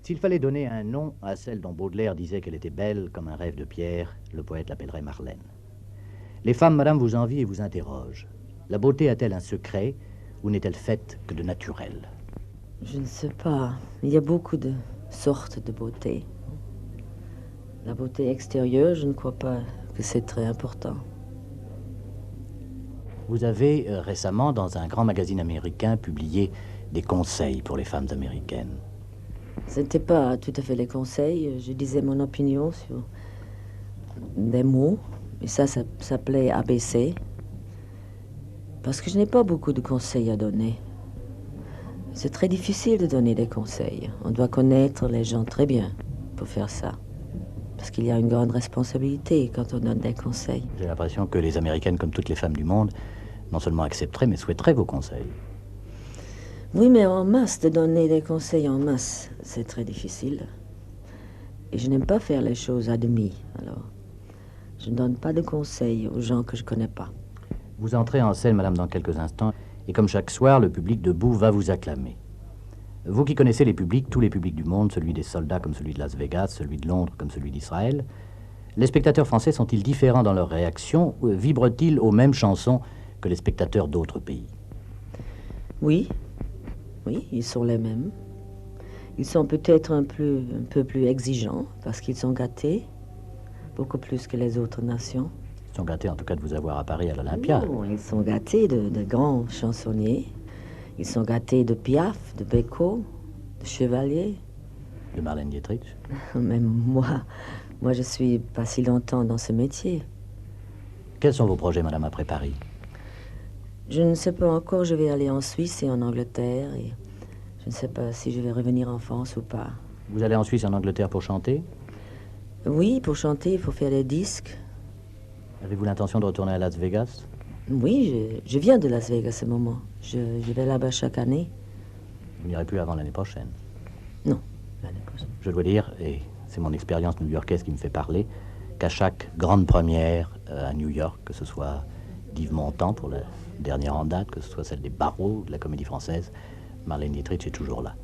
S'il fallait donner un nom à celle dont Baudelaire disait qu'elle était belle comme un rêve de pierre, le poète l'appellerait Marlène. Les femmes, madame, vous envient et vous interrogent. La beauté a-t-elle un secret ou n'est-elle faite que de naturel? Je ne sais pas. Il y a beaucoup de sortes de beauté. La beauté extérieure, je ne crois pas que c'est très important. Vous avez récemment, dans un grand magazine américain, publié des conseils pour les femmes américaines. Ce n'était pas tout à fait les conseils. Je disais mon opinion sur des mots. Et ça s'appelait ABC. Parce que je n'ai pas beaucoup de conseils à donner. C'est très difficile de donner des conseils. On doit connaître les gens très bien pour faire ça. Parce qu'il y a une grande responsabilité quand on donne des conseils. J'ai l'impression que les Américaines, comme toutes les femmes du monde, non seulement accepteraient, mais souhaiteraient vos conseils. Oui, mais en masse, de donner des conseils en masse, c'est très difficile. Et je n'aime pas faire les choses à demi, alors je ne donne pas de conseils aux gens que je ne connais pas. Vous entrez en scène, madame, dans quelques instants, et comme chaque soir, le public debout va vous acclamer. Vous qui connaissez les publics, tous les publics du monde, celui des soldats comme celui de Las Vegas, celui de Londres comme celui d'Israël, les spectateurs français sont-ils différents dans leur réaction? Vibrent-ils aux mêmes chansons que les spectateurs d'autres pays? Oui, ils sont les mêmes. Ils sont peut-être un peu plus exigeants parce qu'ils sont gâtés, beaucoup plus que les autres nations. Ils sont gâtés en tout cas de vous avoir à Paris à l'Olympia. Non, ils sont gâtés de grands chansonniers. Ils sont gâtés de Piaf, de Beko, de Chevalier. De Marlène Dietrich. Même moi je suis pas si longtemps dans ce métier. Quels sont vos projets, madame, après Paris? Je ne sais pas encore, je vais aller en Suisse et en Angleterre. Et je ne sais pas si je vais revenir en France ou pas. Vous allez en Suisse et en Angleterre pour chanter? Oui, pour chanter, il faut faire des disques. Avez-vous l'intention de retourner à Las Vegas? Oui, je viens de Las Vegas à ce moment. Je vais là-bas chaque année. Vous n'irez plus avant l'année prochaine. Non, l'année prochaine. Je dois dire, et c'est mon expérience new-yorkaise qui me fait parler, qu'à chaque grande première à New York, que ce soit d'Yves Montand pour la dernière en date, que ce soit celle des Barreaux, de la Comédie Française, Marlène Dietrich est toujours là.